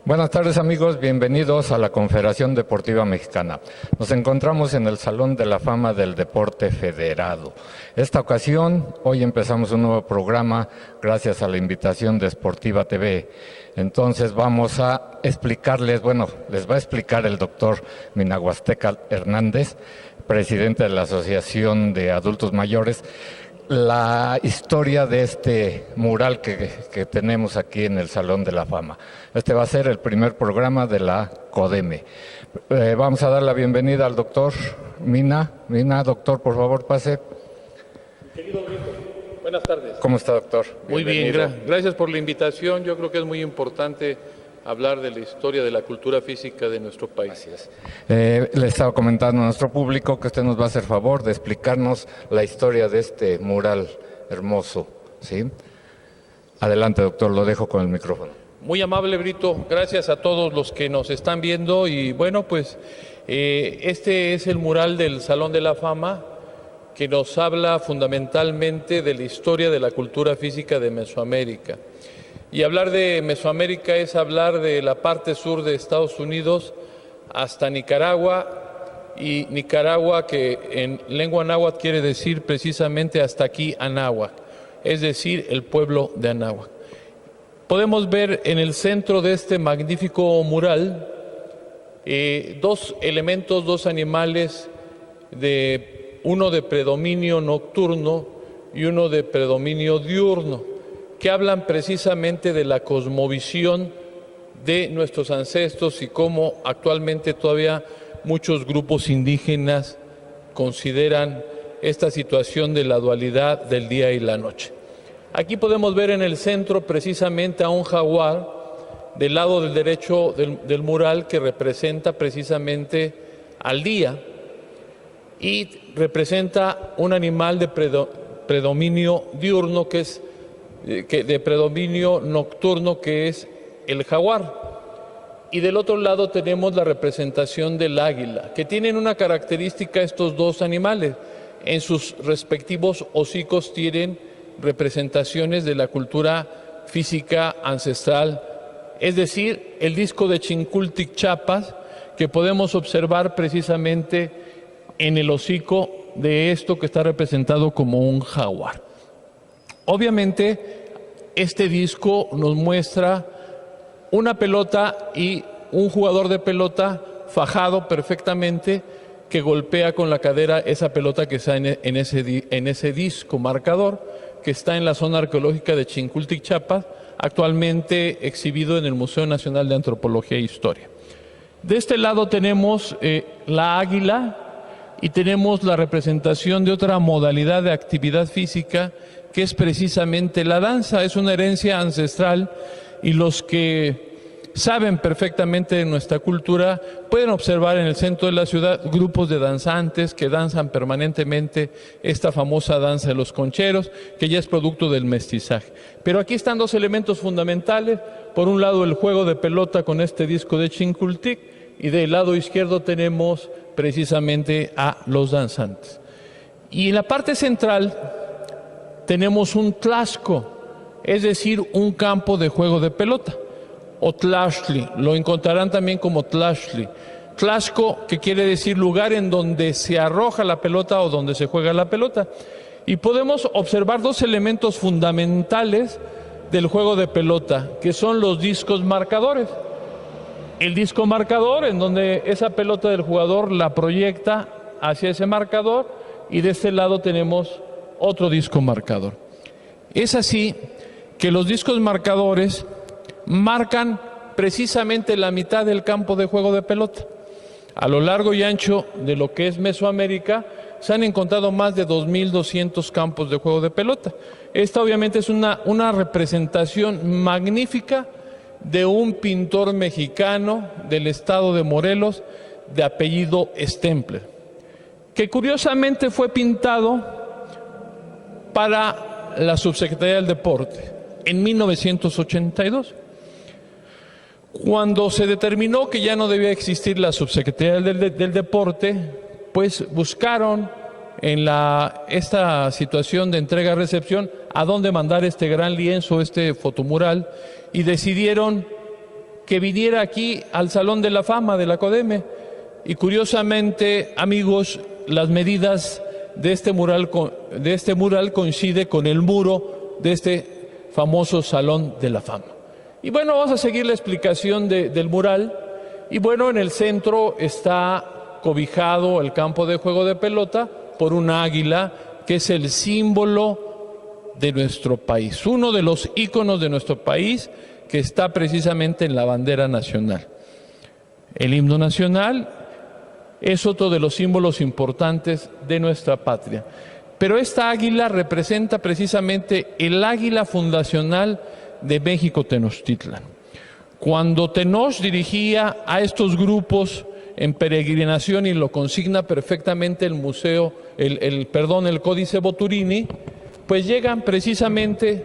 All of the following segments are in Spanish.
Buenas tardes amigos, bienvenidos a la Confederación Deportiva Mexicana. Nos encontramos en el Salón de la Fama del Deporte Federado. Esta ocasión, hoy empezamos un nuevo programa gracias a la invitación de Sportiva TV. Entonces vamos a explicarles, les va a explicar el doctor Minahuasteca Hernández, presidente de la Asociación de Adultos Mayores, la historia de este mural que tenemos aquí en el Salón de la Fama. Este va a ser el primer programa de la CODEME. Vamos a dar la bienvenida al doctor Mina. Doctor, por favor, pase. Querido Brito, buenas tardes. ¿Cómo está, doctor? Muy bien, gracias por la invitación. Yo creo que es muy importante hablar de la historia de la cultura física de nuestro país. Así es. Le estaba comentando a nuestro público que usted nos va a hacer favor de explicarnos la historia de este mural hermoso, ¿sí? Adelante, doctor, lo dejo con el micrófono. Muy amable, Brito. Gracias a todos los que nos están viendo. Y bueno, pues este es el mural del Salón de la Fama que nos habla fundamentalmente de la historia de la cultura física de Mesoamérica. Y hablar de Mesoamérica es hablar de la parte sur de Estados Unidos hasta Nicaragua, y Nicaragua, que en lengua náhuatl quiere decir precisamente hasta aquí Anáhuac, es decir, el pueblo de Anáhuac. Podemos ver en el centro de este magnífico mural dos elementos, dos animales, uno de predominio nocturno y uno de predominio diurno, que hablan precisamente de la cosmovisión de nuestros ancestros y cómo actualmente todavía muchos grupos indígenas consideran esta situación de la dualidad del día y la noche. Aquí podemos ver en el centro precisamente a un jaguar del lado del derecho del mural, que representa precisamente al día y representa un animal de predominio diurno de predominio nocturno, que es el jaguar. Y del otro lado tenemos la representación del águila, que tienen una característica estos dos animales. En sus respectivos hocicos tienen representaciones de la cultura física ancestral, es decir, el disco de Chincultic, Chiapas, que podemos observar precisamente en el hocico de esto que está representado como un jaguar. Obviamente, este disco nos muestra una pelota y un jugador de pelota fajado perfectamente, que golpea con la cadera esa pelota que está en ese disco marcador, que está en la zona arqueológica de Chincultic, Chiapas, actualmente exhibido en el Museo Nacional de Antropología e Historia. De este lado tenemos la águila y tenemos la representación de otra modalidad de actividad física, que es precisamente la danza. Es una herencia ancestral, y los que saben perfectamente de nuestra cultura pueden observar en el centro de la ciudad grupos de danzantes que danzan permanentemente esta famosa danza de los concheros, que ya es producto del mestizaje. Pero aquí están dos elementos fundamentales: por un lado el juego de pelota con este disco de Chincultic, y del lado izquierdo tenemos precisamente a los danzantes. Y en la parte central tenemos un tlaxco, es decir, un campo de juego de pelota, o tlaxli, lo encontrarán también como tlaxli. Tlaxco, que quiere decir lugar en donde se arroja la pelota o donde se juega la pelota. Y podemos observar dos elementos fundamentales del juego de pelota, que son los discos marcadores. El disco marcador, en donde esa pelota del jugador la proyecta hacia ese marcador, y de este lado tenemos otro disco marcador. Es así que los discos marcadores marcan precisamente la mitad del campo de juego de pelota. A lo largo y ancho de lo que es Mesoamérica se han encontrado más de 2.200 campos de juego de pelota. Esta obviamente es una representación magnífica de un pintor mexicano del estado de Morelos de apellido Stempler, que curiosamente fue pintado para la Subsecretaría del Deporte en 1982. Cuando se determinó que ya no debía existir la Subsecretaría del Deporte, pues buscaron en esta situación de entrega-recepción a dónde mandar este gran lienzo, este fotomural, y decidieron que viniera aquí al Salón de la Fama de la CODEME. Y curiosamente, amigos, las medidas de este mural coincide con el muro de este famoso Salón de la Fama. Y bueno, vamos a seguir la explicación del mural. Y bueno, en el centro está cobijado el campo de juego de pelota por un águila, que es el símbolo de nuestro país, uno de los íconos de nuestro país, que está precisamente en la bandera nacional. El himno nacional es otro de los símbolos importantes de nuestra patria. Pero esta águila representa precisamente el águila fundacional de México Tenochtitlan. Cuando Tenoch dirigía a estos grupos en peregrinación, y lo consigna perfectamente el museo, el Códice Boturini, pues llegan precisamente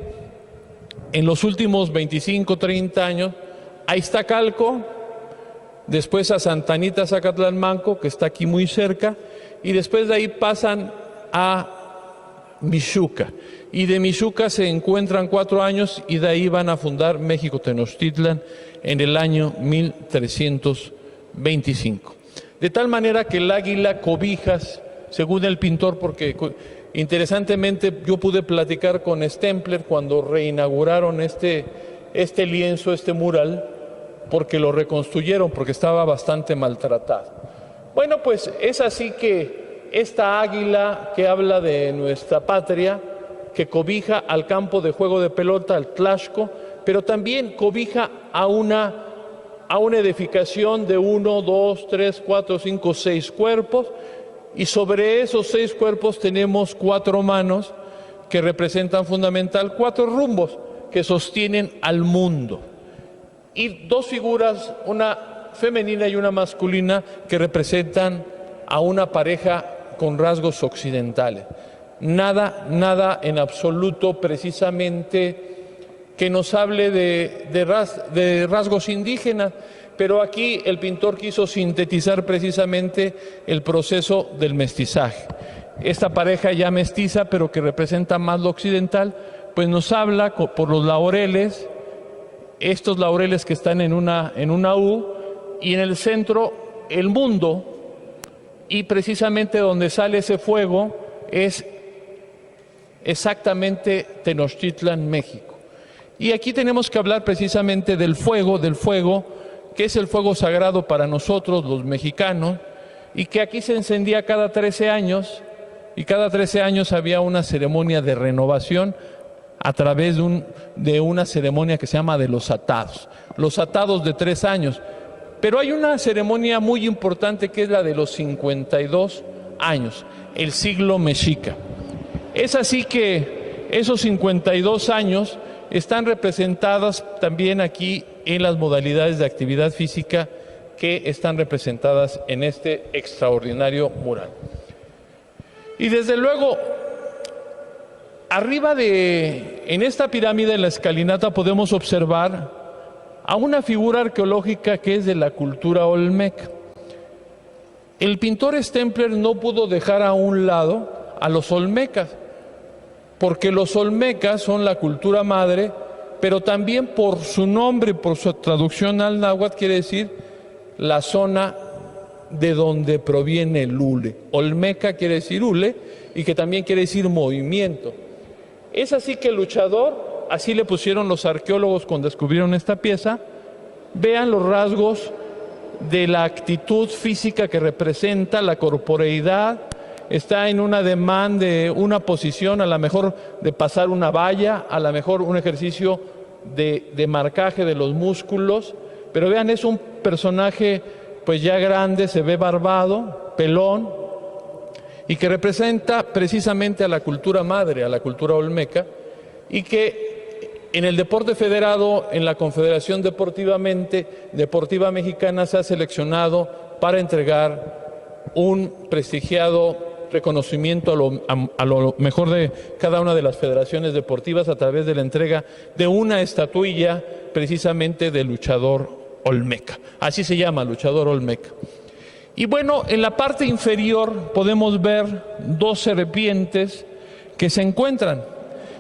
en los últimos 25, 30 años a Iztacalco, después a Santa Anita Zacatlalmanco, que está aquí muy cerca, y después de ahí pasan a Mixuca, y de Mixuca se encuentran 4 años y de ahí van a fundar México Tenochtitlan en el año 1325. De tal manera que el águila cobijas, según el pintor, porque interesantemente yo pude platicar con Stempler cuando reinauguraron este lienzo, este mural, porque lo reconstruyeron, porque estaba bastante maltratado. Bueno, pues es así que esta águila que habla de nuestra patria, que cobija al campo de juego de pelota, al Tlaxco, pero también cobija a una edificación de 1, 2, 3, 4, 5, 6 cuerpos, y sobre esos 6 cuerpos tenemos 4 manos que representan fundamental 4 rumbos que sostienen al mundo, y 2 figuras, una femenina y una masculina, que representan a una pareja con rasgos occidentales. Nada en absoluto precisamente que nos hable de rasgos indígenas, pero aquí el pintor quiso sintetizar precisamente el proceso del mestizaje. Esta pareja ya mestiza, pero que representa más lo occidental, pues nos habla por los laureles, estos laureles que están en una U, y en el centro el mundo, y precisamente donde sale ese fuego es exactamente Tenochtitlan, México. Y aquí tenemos que hablar precisamente del fuego, que es el fuego sagrado para nosotros los mexicanos, y que aquí se encendía cada 13 años, y cada 13 años había una ceremonia de renovación a través de una ceremonia que se llama de los atados de 3 años. Pero hay una ceremonia muy importante que es la de los 52 años, el siglo mexica. Es así que esos 52 años están representadas también aquí en las modalidades de actividad física que están representadas en este extraordinario mural. Y desde luego, arriba en esta pirámide, en la escalinata, podemos observar a una figura arqueológica que es de la cultura olmeca. El pintor Stempler no pudo dejar a un lado a los olmecas, porque los olmecas son la cultura madre, pero también por su nombre, por su traducción al náhuatl, quiere decir la zona de donde proviene el hule. Olmeca quiere decir hule, y que también quiere decir movimiento. Es así que el luchador, así le pusieron los arqueólogos cuando descubrieron esta pieza. Vean los rasgos de la actitud física que representa, la corporeidad. Está en un ademán de una posición, a lo mejor de pasar una valla, a lo mejor un ejercicio de marcaje de los músculos. Pero vean, es un personaje pues ya grande, se ve barbado, pelón, y que representa precisamente a la cultura madre, a la cultura olmeca, y que en el deporte federado, en la Confederación Deportiva Mexicana, se ha seleccionado para entregar un prestigiado reconocimiento a lo mejor de cada una de las federaciones deportivas a través de la entrega de una estatuilla precisamente de luchador olmeca. Así se llama, luchador olmeca. Y bueno, en la parte inferior podemos ver 2 serpientes que se encuentran,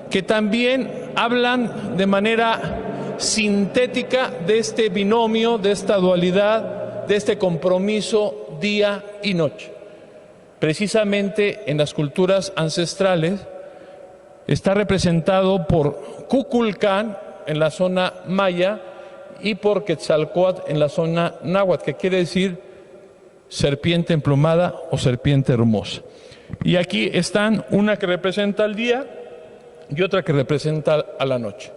que también hablan de manera sintética de este binomio, de esta dualidad, de este compromiso día y noche. Precisamente en las culturas ancestrales está representado por Kukulcán en la zona maya y por Quetzalcóatl en la zona náhuatl, que quiere decir serpiente emplumada o serpiente hermosa. Y aquí están una que representa al día y otra que representa a la noche.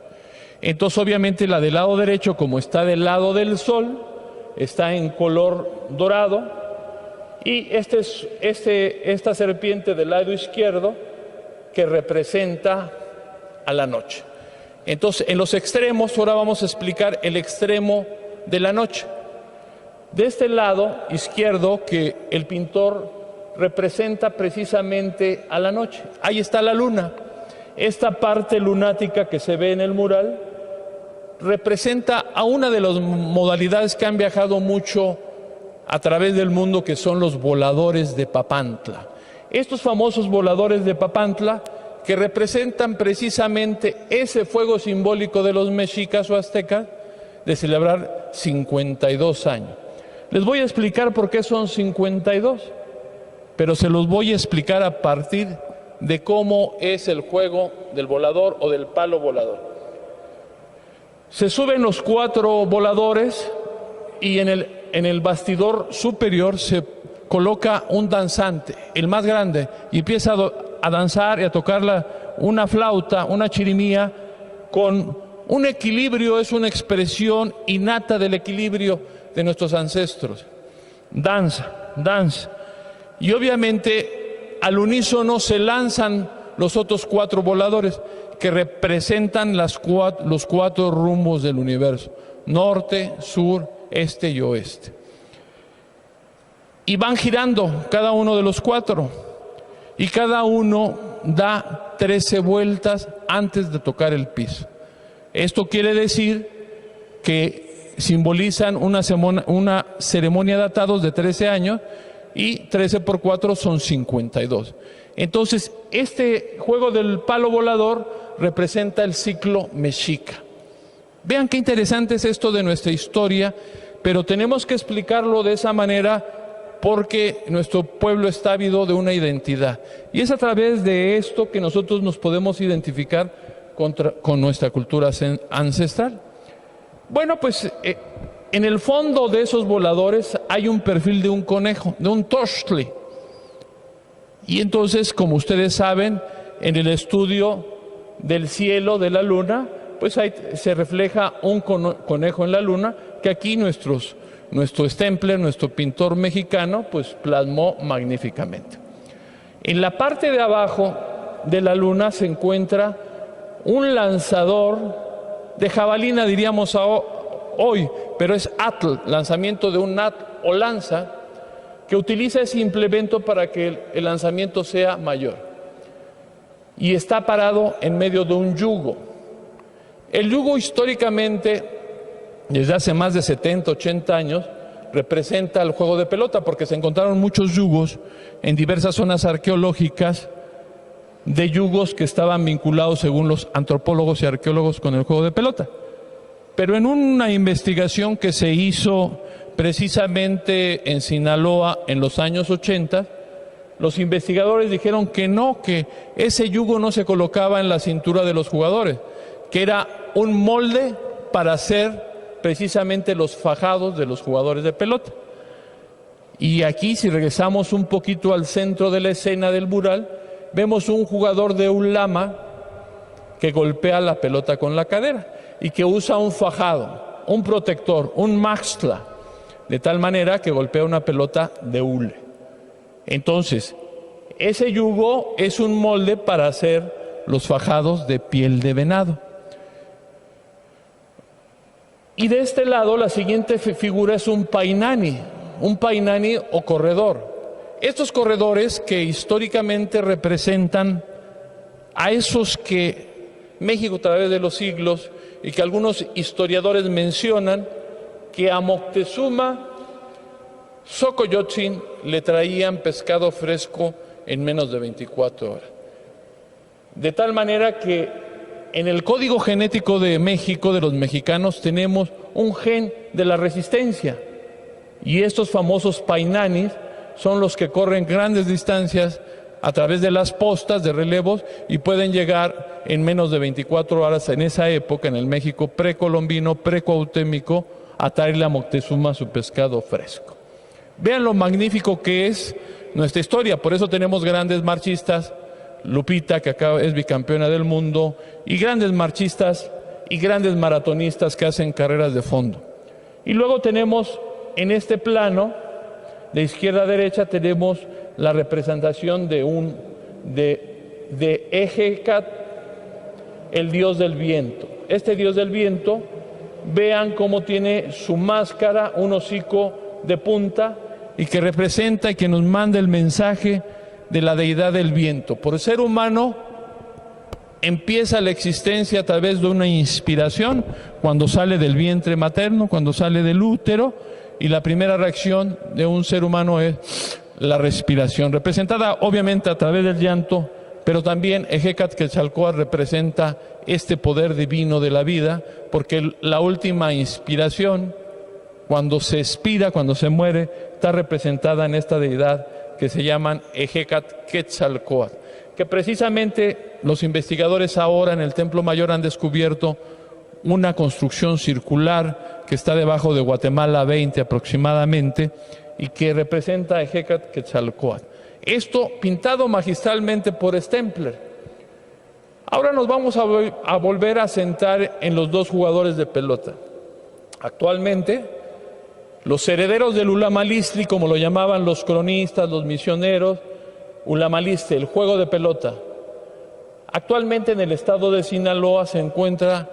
Entonces, obviamente, la del lado derecho, como está del lado del sol, está en color dorado, y esta serpiente del lado izquierdo que representa a la noche. Entonces, en los extremos, ahora vamos a explicar el extremo de la noche. De este lado izquierdo, que el pintor representa precisamente a la noche. Ahí está la luna. Esta parte lunática que se ve en el mural representa a una de las modalidades que han viajado mucho a través del mundo, que son los voladores de Papantla. Estos famosos voladores de Papantla, que representan precisamente ese fuego simbólico de los mexicas o aztecas de celebrar 52 años. Les voy a explicar por qué son 52, pero se los voy a explicar a partir de cómo es el juego del volador o del palo volador. Se suben los 4 voladores y en el bastidor superior se coloca un danzante, el más grande, y empieza a danzar y a tocar una flauta, una chirimía, con un equilibrio, es una expresión innata del equilibrio de nuestros ancestros. Danza, danza. Y obviamente al unísono se lanzan los otros 4 voladores que representan los 4 rumbos del universo: norte, sur, este y oeste. Y van girando cada uno de los 4, y cada uno da 13 vueltas antes de tocar el piso. Esto quiere decir que simbolizan una ceremonia de atados de 13 años, y 13 por 4 son 52. Entonces, este juego del palo volador representa el ciclo mexica. Vean qué interesante es esto de nuestra historia, pero tenemos que explicarlo de esa manera porque nuestro pueblo está ávido de una identidad. Y es a través de esto que nosotros nos podemos identificar con nuestra cultura ancestral. Bueno, pues en el fondo de esos voladores hay un perfil de un conejo, de un tochtli. Y entonces, como ustedes saben, en el estudio del cielo, de la luna, pues ahí se refleja un conejo en la luna, que aquí nuestro Stempler, nuestro pintor mexicano, pues plasmó magníficamente. En la parte de abajo de la luna se encuentra un lanzador de jabalina, diríamos hoy, pero es atl, lanzamiento de un atl o lanza, que utiliza ese implemento para que el lanzamiento sea mayor. Y está parado en medio de un yugo. El yugo, históricamente, desde hace más de 70, 80 años, representa el juego de pelota, porque se encontraron muchos yugos en diversas zonas arqueológicas, de yugos que estaban vinculados, según los antropólogos y arqueólogos, con el juego de pelota. Pero en una investigación que se hizo precisamente en Sinaloa en los años 80, los investigadores dijeron que no, que ese yugo no se colocaba en la cintura de los jugadores, que era un molde para hacer precisamente los fajados de los jugadores de pelota. Y aquí, si regresamos un poquito al centro de la escena del mural, vemos un jugador de un lama que golpea la pelota con la cadera y que usa un fajado, un protector, un maxtla, de tal manera que golpea una pelota de hule. Entonces, ese yugo es un molde para hacer los fajados de piel de venado. Y de este lado, la siguiente figura es un painani o corredor. Estos corredores que históricamente representan a esos que México, a través de los siglos, y que algunos historiadores mencionan, que a Moctezuma Xocoyotzin le traían pescado fresco en menos de 24 horas. De tal manera que en el código genético de México, de los mexicanos, tenemos un gen de la resistencia. Y estos famosos painanis son los que corren grandes distancias a través de las postas de relevos y pueden llegar en menos de 24 horas en esa época, en el México precolombino, precuauhtémico, a traerle a Moctezuma su pescado fresco. Vean lo magnífico que es nuestra historia, por eso tenemos grandes marchistas, Lupita, que acá es bicampeona del mundo, y grandes marchistas y grandes maratonistas que hacen carreras de fondo. Y luego tenemos en este plano, de izquierda a derecha, tenemos la representación de Ejecat, el dios del viento. Este dios del viento, vean cómo tiene su máscara, un hocico de punta, y que representa y que nos manda el mensaje de la deidad del viento. Por el ser humano empieza la existencia a través de una inspiración, cuando sale del vientre materno, cuando sale del útero, y la primera reacción de un ser humano es la respiración, representada obviamente a través del llanto, pero también Ejecatl-Quetzalcóatl representa este poder divino de la vida, porque la última inspiración, cuando se expira, cuando se muere, está representada en esta deidad que se llaman Ejecatl-Quetzalcóatl, que precisamente los investigadores ahora en el Templo Mayor han descubierto una construcción circular que está debajo de Guatemala 20 aproximadamente y que representa a Ejecatl-Quetzalcóatl. Esto pintado magistralmente por Stempler. Ahora nos vamos a volver a sentar en los dos jugadores de pelota. Actualmente, los herederos del Ullamalistli, como lo llamaban los cronistas, los misioneros, Ullamalistli, el juego de pelota. Actualmente en el estado de Sinaloa se encuentra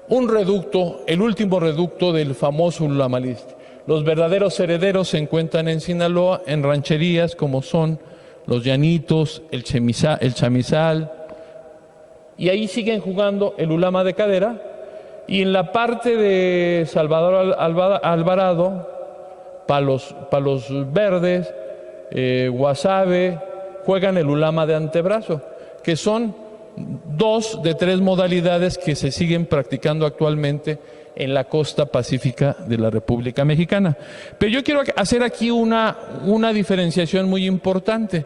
un reducto, el último reducto del famoso Ullamalistli. Los verdaderos herederos se encuentran en Sinaloa, en rancherías como son Los Llanitos, el Chamizal, y ahí siguen jugando el Ulama de cadera. Y en la parte de Salvador Alvarado, Palos Verdes, Guasave, juegan el Ulama de antebrazo, que son 2 de 3 modalidades que se siguen practicando actualmente en la costa pacífica de la República Mexicana. Pero yo quiero hacer aquí una diferenciación muy importante,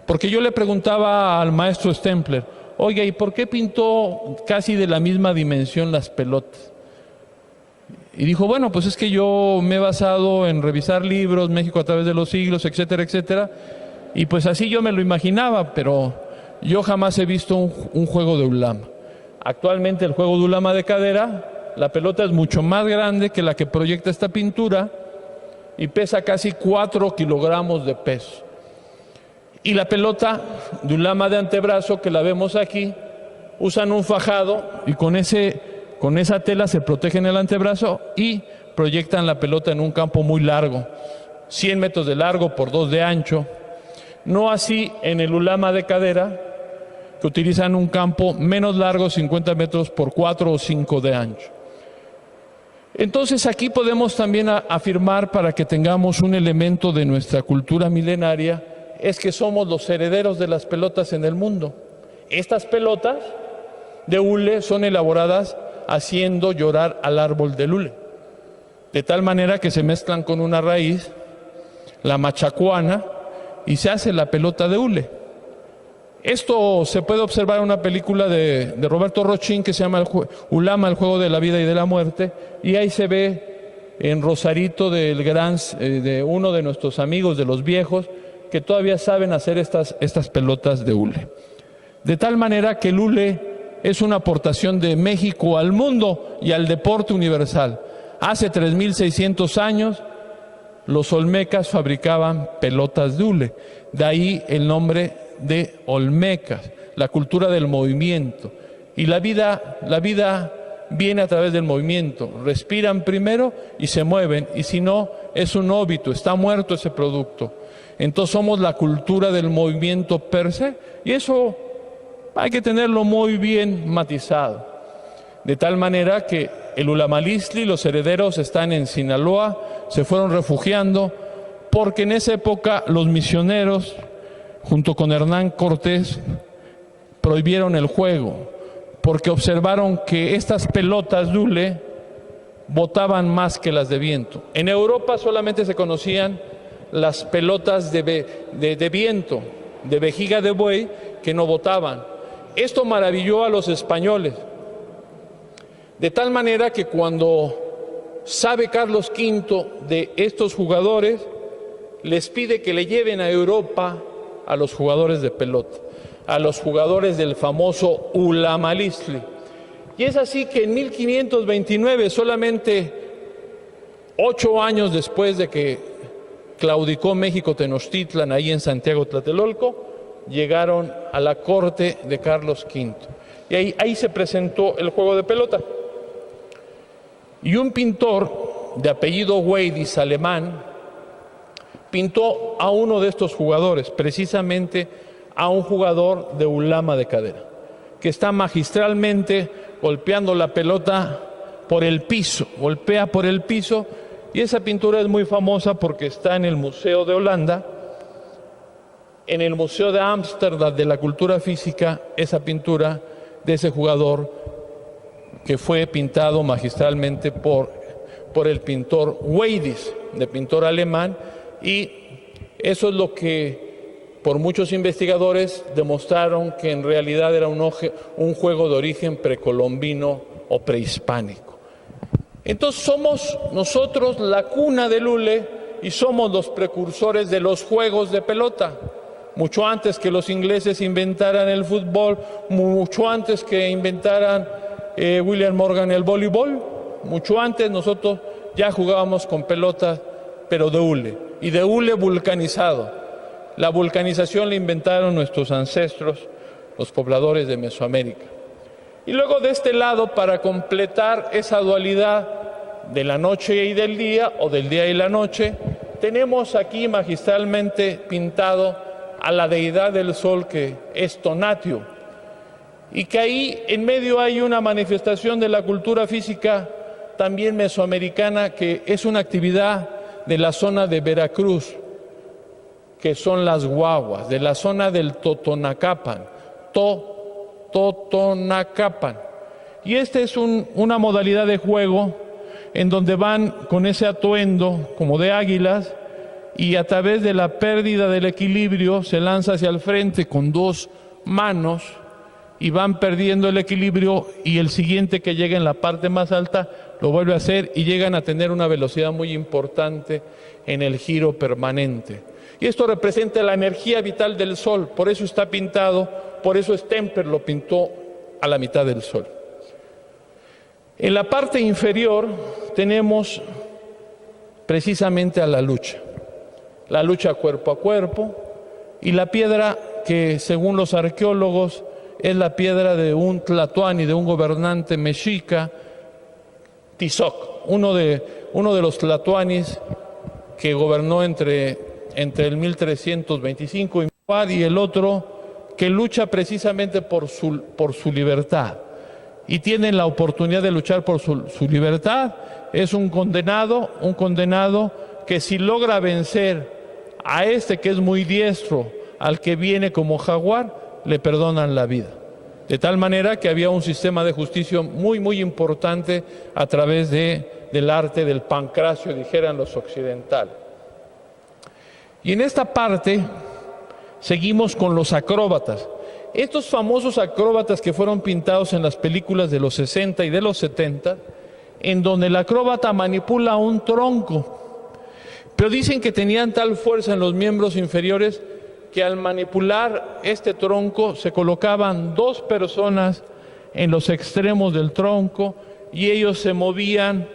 porque yo le preguntaba al maestro Stempler, oiga, ¿y por qué pintó casi de la misma dimensión las pelotas? Y dijo, bueno, pues es que yo me he basado en revisar libros, México a través de los siglos, etcétera, etcétera, y pues así yo me lo imaginaba, pero yo jamás he visto un juego de Ulama. Actualmente el juego de Ulama de cadera, la pelota es mucho más grande que la que proyecta esta pintura y pesa casi 4 kilogramos de peso. Y la pelota de Ulama de antebrazo, que la vemos aquí, usan un fajado y con esa tela se protegen el antebrazo y proyectan la pelota en un campo muy largo, 100 metros de largo por 2 de ancho. No así en el Ulama de cadera, que utilizan un campo menos largo, 50 metros por 4 o 5 de ancho. Entonces aquí podemos también afirmar, para que tengamos un elemento de nuestra cultura milenaria, es que somos los herederos de las pelotas en el mundo. Estas pelotas de hule son elaboradas haciendo llorar al árbol del hule, de tal manera que se mezclan con una raíz, la machacuana, y se hace la pelota de hule. Esto se puede observar en una película de Roberto Rochín que se llama Ulama, el juego de la vida y de la muerte, y ahí se ve en Rosarito de uno de nuestros amigos, de los viejos, que todavía saben hacer estas pelotas de hule. De tal manera que el hule es una aportación de México al mundo y al deporte universal. Hace 3.600 años los olmecas fabricaban pelotas de hule, de ahí el nombre de olmecas, la cultura del movimiento. Y la vida viene a través del movimiento. Respiran primero y se mueven, y si no, es un óbito, está muerto ese producto. Entonces somos la cultura del movimiento per se, y eso hay que tenerlo muy bien matizado. De tal manera que el Ullamalistli, los herederos están en Sinaloa, se fueron refugiando, porque en esa época los misioneros, junto con Hernán Cortés, prohibieron el juego, porque observaron que estas pelotas Dule botaban más que las de viento. En Europa solamente se conocían las pelotas de viento, de vejiga de buey, que no botaban. Esto maravilló a los españoles, de tal manera que cuando sabe Carlos V de estos jugadores, les pide que le lleven a Europa a los jugadores de pelota, a los jugadores del famoso Ullamalistli. Y es así que en 1529, solamente 8 años después de que claudicó México Tenochtitlan, ahí en Santiago Tlatelolco, llegaron a la corte de Carlos V. Y ahí se presentó el juego de pelota. Y un pintor de apellido Weidis, alemán, pintó a uno de estos jugadores, precisamente a un jugador de ulama de cadera, que está magistralmente golpeando la pelota por el piso, golpea por el piso, y esa pintura es muy famosa porque está en el Museo de Holanda, en el Museo de Ámsterdam de la Cultura Física, esa pintura de ese jugador que fue pintado magistralmente por el pintor Weidis, de pintor alemán, y eso es lo que por muchos investigadores demostraron que en realidad era un juego de origen precolombino o prehispánico. Entonces somos nosotros la cuna del hule y somos los precursores de los juegos de pelota. Mucho antes que los ingleses inventaran el fútbol, mucho antes que inventaran William Morgan el voleibol, mucho antes nosotros ya jugábamos con pelota, pero de hule, y de hule vulcanizado. La vulcanización la inventaron nuestros ancestros, los pobladores de Mesoamérica. Y luego de este lado, para completar esa dualidad de la noche y del día, o del día y la noche, tenemos aquí magistralmente pintado a la deidad del sol, que es Tonatiuh, y que ahí en medio hay una manifestación de la cultura física también mesoamericana, que es una actividad de la zona de Veracruz, que son las guaguas, de la zona del Totonacapan, Totonacapan. Y esta es una modalidad de juego en donde van con ese atuendo como de águilas, y a través de la pérdida del equilibrio se lanza hacia el frente con 2 manos y van perdiendo el equilibrio, y el siguiente que llega en la parte más alta lo vuelve a hacer y llegan a tener una velocidad muy importante en el giro permanente. Y esto representa la energía vital del sol, por eso está pintado, por eso Stemper lo pintó a la mitad del sol. En la parte inferior tenemos precisamente a la lucha cuerpo a cuerpo, y la piedra que según los arqueólogos es la piedra de un tlatoani, de un gobernante mexica, Tizoc, uno de los tlatoanis que gobernó entre el 1325 y el otro que lucha precisamente por su libertad, y tienen la oportunidad de luchar por su libertad. Es un condenado que si logra vencer a este que es muy diestro, al que viene como jaguar, le perdonan la vida. De tal manera que había un sistema de justicia muy, muy importante a través del arte del pancracio, dijeran los occidentales. Y en esta parte seguimos con los acróbatas. Estos famosos acróbatas que fueron pintados en las películas de los 60 y de los 70, en donde el acróbata manipula un tronco, pero dicen que tenían tal fuerza en los miembros inferiores que al manipular este tronco se colocaban 2 personas en los extremos del tronco y ellos se movían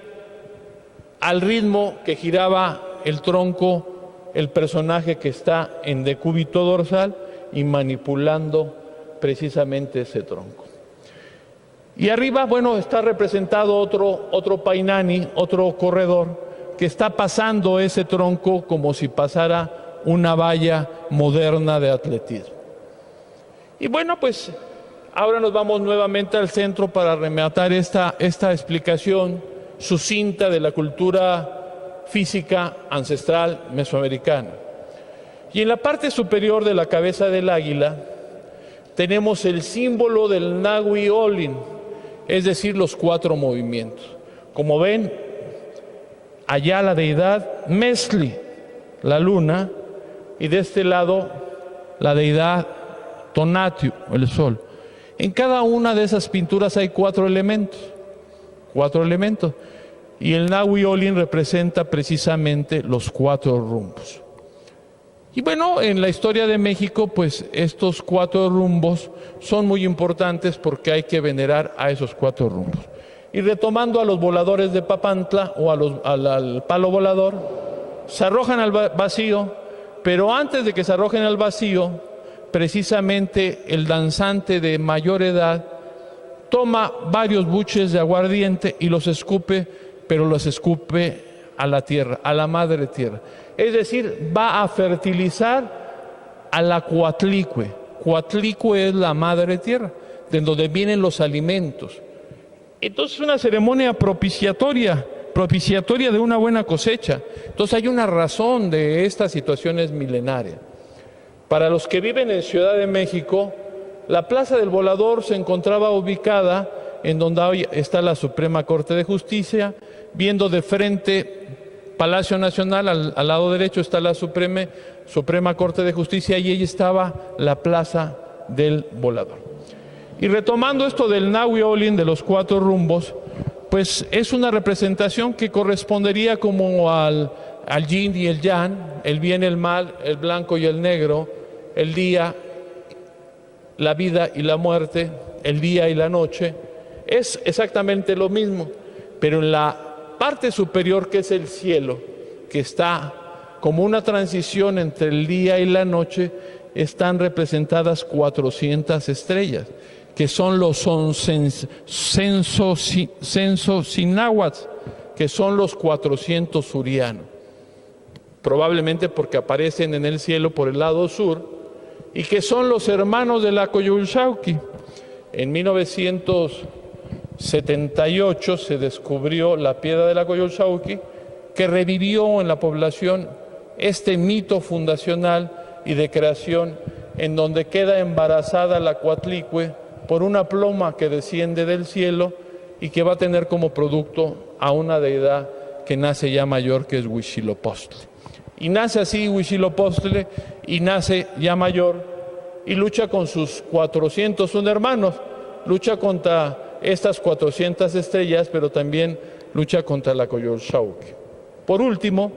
al ritmo que giraba el tronco, el personaje que está en decúbito dorsal, y manipulando precisamente ese tronco. Y arriba, bueno, está representado otro painani, otro corredor, que está pasando ese tronco como si pasara una valla moderna de atletismo. Y bueno, pues ahora nos vamos nuevamente al centro para rematar esta explicación sucinta de la cultura física ancestral mesoamericana. Y en la parte superior de la cabeza del águila tenemos el símbolo del Nahui Olin, es decir, los 4 movimientos. Como ven, allá la deidad Mesli, la luna, y de este lado la deidad Tonatiuh, el sol. En cada una de esas pinturas hay 4 elementos. 4 elementos. Y el Nahui Olin representa precisamente los 4 rumbos. Y bueno, en la historia de México, pues estos 4 rumbos son muy importantes porque hay que venerar a esos 4 rumbos. Y retomando a los voladores de Papantla o al palo volador, se arrojan al vacío, pero antes de que se arrojen al vacío, precisamente el danzante de mayor edad toma varios buches de aguardiente y los escupe, pero los escupe a la tierra, a la madre tierra. Es decir, va a fertilizar a la Coatlicue. Coatlicue es la madre tierra, de donde vienen los alimentos. Entonces es una ceremonia propiciatoria de una buena cosecha. Entonces hay una razón de estas situaciones milenarias. Para los que viven en Ciudad de México, la Plaza del Volador se encontraba ubicada en donde hoy está la Suprema Corte de Justicia, viendo de frente Palacio Nacional, al lado derecho está la Suprema Corte de Justicia y ahí estaba la Plaza del Volador. Y retomando esto del Nahui Olin, de los 4 rumbos, pues es una representación que correspondería como al yin y el yang, el bien y el mal, el blanco y el negro, el día, la vida y la muerte, el día y la noche. Es exactamente lo mismo, pero en la parte superior, que es el cielo, que está como una transición entre el día y la noche, están representadas 400 estrellas, que son los Censosinnáhuatl, que son los 400 surianos, probablemente porque aparecen en el cielo por el lado sur, y que son los hermanos de la Coyolxauhqui. En 1978 se descubrió la piedra de la Coyolxauhqui, que revivió en la población este mito fundacional y de creación, en donde queda embarazada la Coatlicue por una pluma que desciende del cielo y que va a tener como producto a una deidad que nace ya mayor, que es Huitzilopochtli. Y nace así Huitzilopochtli, y nace ya mayor, y lucha con sus 401 hermanos, lucha contra estas 400 estrellas, pero también lucha contra la Coyolxauhqui. Por último,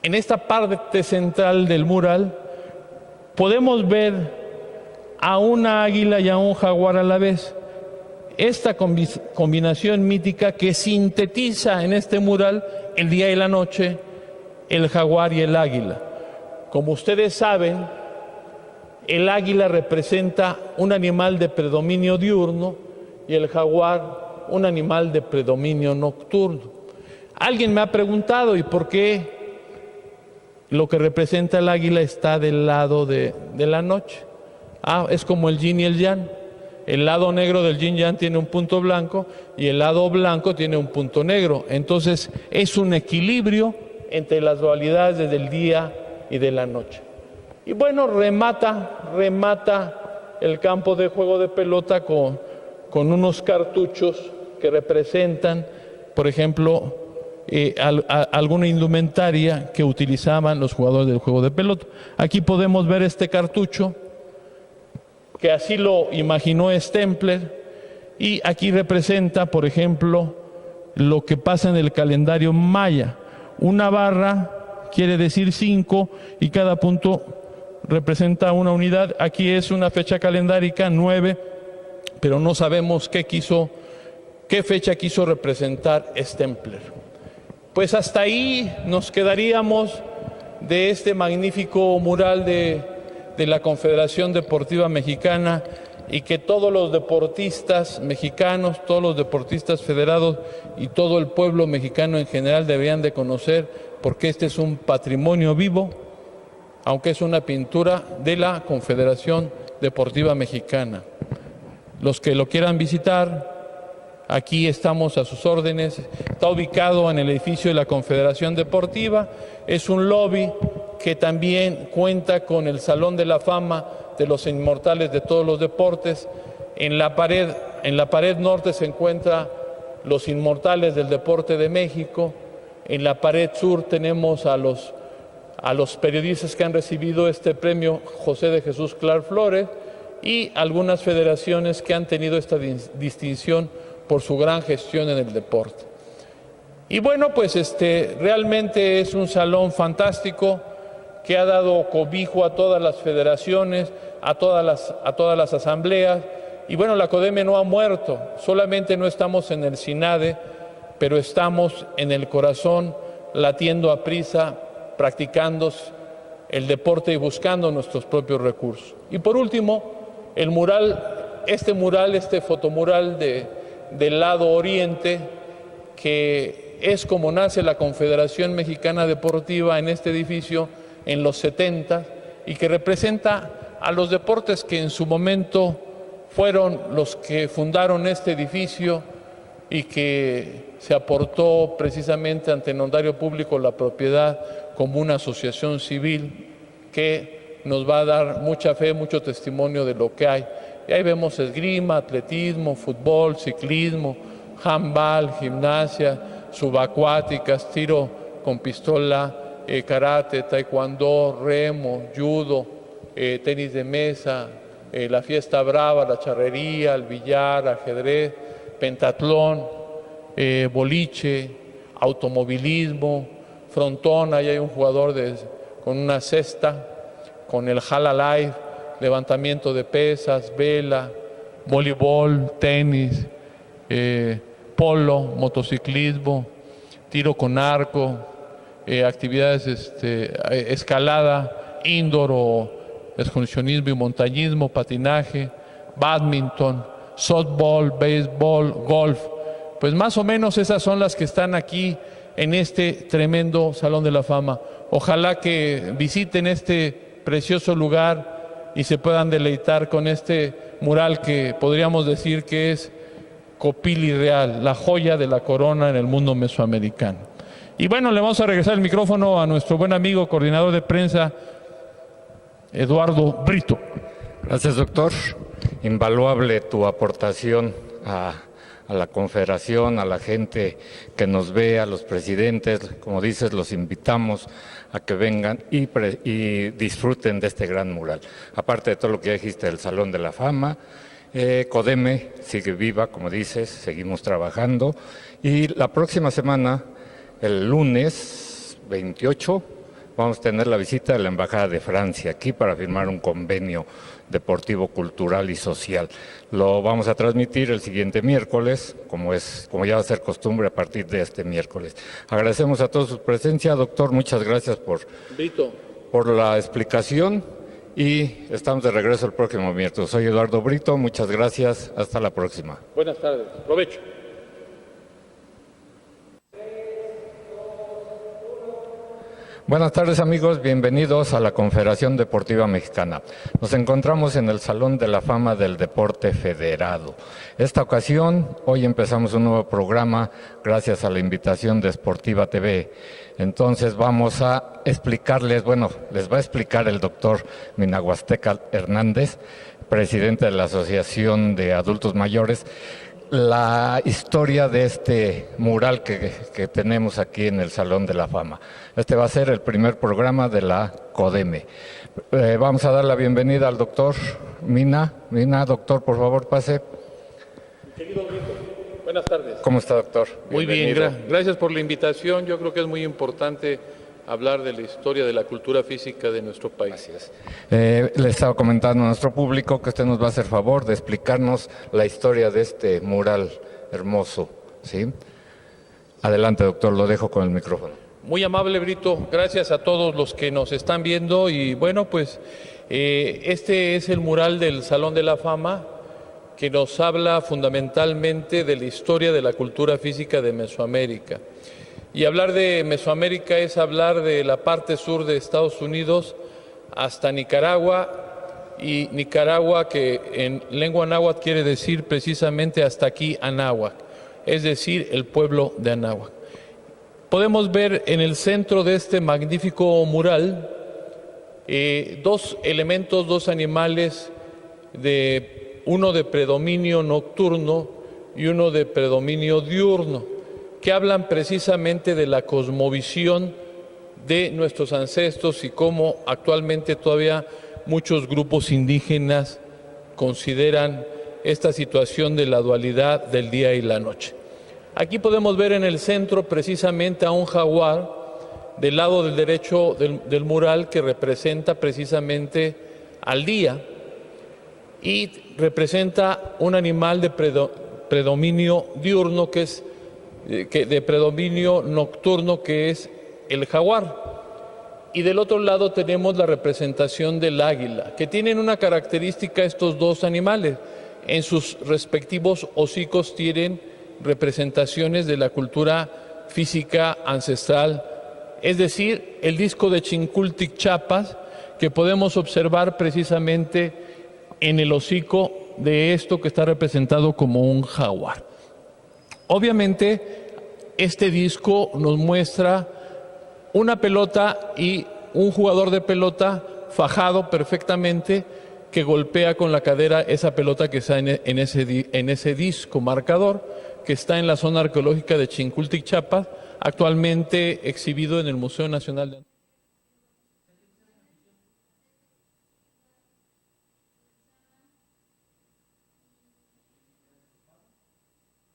en esta parte central del mural podemos ver a una águila y a un jaguar a la vez. Esta combinación mítica que sintetiza en este mural el día y la noche, el jaguar y el águila. Como ustedes saben, el águila representa un animal de predominio diurno y el jaguar un animal de predominio nocturno. Alguien me ha preguntado, ¿y por qué lo que representa el águila está del lado de la noche? Es como el yin y el yang. El lado negro del yin yang tiene un punto blanco y el lado blanco tiene un punto negro. Entonces es un equilibrio entre las dualidades del día y de la noche. Y bueno, remata el campo de juego de pelota con unos cartuchos que representan, por ejemplo, alguna indumentaria que utilizaban los jugadores del juego de pelota. Aquí podemos ver este cartucho, que así lo imaginó Stempler, y aquí representa, por ejemplo, lo que pasa en el calendario maya. Una barra quiere decir 5 y cada punto representa una unidad. Aquí es una fecha calendárica, 9, pero no sabemos qué fecha quiso representar Stempler. Pues hasta ahí nos quedaríamos de este magnífico mural de la Confederación Deportiva Mexicana, y que todos los deportistas mexicanos, todos los deportistas federados y todo el pueblo mexicano en general deberían de conocer, porque este es un patrimonio vivo, aunque es una pintura de la Confederación Deportiva Mexicana. Los que lo quieran visitar, aquí estamos a sus órdenes. Está ubicado en el edificio de la Confederación Deportiva. Es un lobby que también cuenta con el Salón de la Fama de los inmortales de todos los deportes. En la pared norte se encuentra los inmortales del deporte de México. En la pared sur tenemos a los periodistas que han recibido este premio José de Jesús Clark Flores y algunas federaciones que han tenido esta distinción por su gran gestión en el deporte. Y bueno, pues realmente es un salón fantástico que ha dado cobijo a todas las federaciones, a todas las asambleas. Y bueno, la CODEME no ha muerto, solamente no estamos en el SINADE, pero estamos en el corazón, latiendo a prisa, practicando el deporte y buscando nuestros propios recursos. Y por último, el mural, este fotomural del lado oriente, que es como nace la Confederación Mexicana Deportiva en este edificio en los 70 y que representa a los deportes que en su momento fueron los que fundaron este edificio y que se aportó precisamente ante el notario público la propiedad como una asociación civil que nos va a dar mucha fe, mucho testimonio de lo que hay. Y ahí vemos esgrima, atletismo, fútbol, ciclismo, handball, gimnasia, subacuáticas, tiro con pistola, karate, taekwondo, remo, judo, tenis de mesa, la fiesta brava, la charrería, el billar, ajedrez, pentatlón, boliche, automovilismo, frontón, ahí hay un jugador con una cesta, con el Hala Life, levantamiento de pesas, vela, voleibol, tenis, polo, motociclismo, tiro con arco, actividades escalada, indoor o excursionismo y montañismo, patinaje, badminton, softball, béisbol, golf. Pues más o menos esas son las que están aquí en este tremendo Salón de la Fama. Ojalá que visiten este precioso lugar y se puedan deleitar con este mural que podríamos decir que es Copili Real, la joya de la corona en el mundo mesoamericano. Y bueno, le vamos a regresar el micrófono a nuestro buen amigo, coordinador de prensa, Eduardo Brito. Gracias, doctor. Invaluable tu aportación a la Confederación, a la gente que nos ve, a los presidentes. Como dices, los invitamos a que vengan y disfruten de este gran mural. Aparte de todo lo que ya dijiste del Salón de la Fama, CODEME sigue viva, como dices, seguimos trabajando. Y la próxima semana, el lunes 28, vamos a tener la visita de la Embajada de Francia aquí para firmar un convenio deportivo, cultural y social. Lo vamos a transmitir el siguiente miércoles, como ya va a ser costumbre a partir de este miércoles. Agradecemos a todos su presencia, doctor, muchas gracias por la explicación y estamos de regreso el próximo miércoles. Soy Eduardo Brito, muchas gracias, hasta la próxima. Buenas tardes, provecho. Buenas tardes, amigos, bienvenidos a la Confederación Deportiva Mexicana. Nos encontramos en el Salón de la Fama del Deporte Federado. Esta ocasión, hoy empezamos un nuevo programa gracias a la invitación de Sportiva TV. Entonces vamos a explicarles, les va a explicar el doctor Minahuasteca Hernández, presidente de la Asociación de Adultos Mayores, la historia de este mural que tenemos aquí en el Salón de la Fama. Este va a ser el primer programa de la CODEME. Vamos a dar la bienvenida al doctor Mina. Doctor, por favor, pase. Querido Brito, buenas tardes. ¿Cómo está, doctor? Muy bien, gracias por la invitación. Yo creo que es muy importante hablar de la historia de la cultura física de nuestro país. Así es. Le estaba comentando a nuestro público que usted nos va a hacer favor de explicarnos la historia de este mural hermoso, ¿sí? Adelante, doctor, lo dejo con el micrófono. Muy amable, Brito. Gracias a todos los que nos están viendo. Y bueno, pues este es el mural del Salón de la Fama que nos habla fundamentalmente de la historia de la cultura física de Mesoamérica. Y hablar de Mesoamérica es hablar de la parte sur de Estados Unidos hasta Nicaragua, y Nicaragua, que en lengua náhuatl quiere decir precisamente hasta aquí Anáhuac, es decir, el pueblo de Anáhuac. Podemos ver en el centro de este magnífico mural dos elementos, dos animales, uno de predominio nocturno y uno de predominio diurno, que hablan precisamente de la cosmovisión de nuestros ancestros y cómo actualmente todavía muchos grupos indígenas consideran esta situación de la dualidad del día y la noche. Aquí podemos ver en el centro precisamente a un jaguar del lado del derecho del mural, que representa precisamente al día y representa un animal de predominio diurno, de predominio nocturno, que es el jaguar. Y del otro lado tenemos la representación del águila, que tienen una característica estos dos animales. En sus respectivos hocicos tienen representaciones de la cultura física ancestral, es decir, el disco de Chincultic, Chiapas, que podemos observar precisamente en el hocico de esto que está representado como un jaguar. Obviamente, este disco nos muestra una pelota y un jugador de pelota fajado perfectamente, que golpea con la cadera esa pelota que está en ese disco marcador, que está en la zona arqueológica de Chincultic, Chiapas, actualmente exhibido en el Museo Nacional de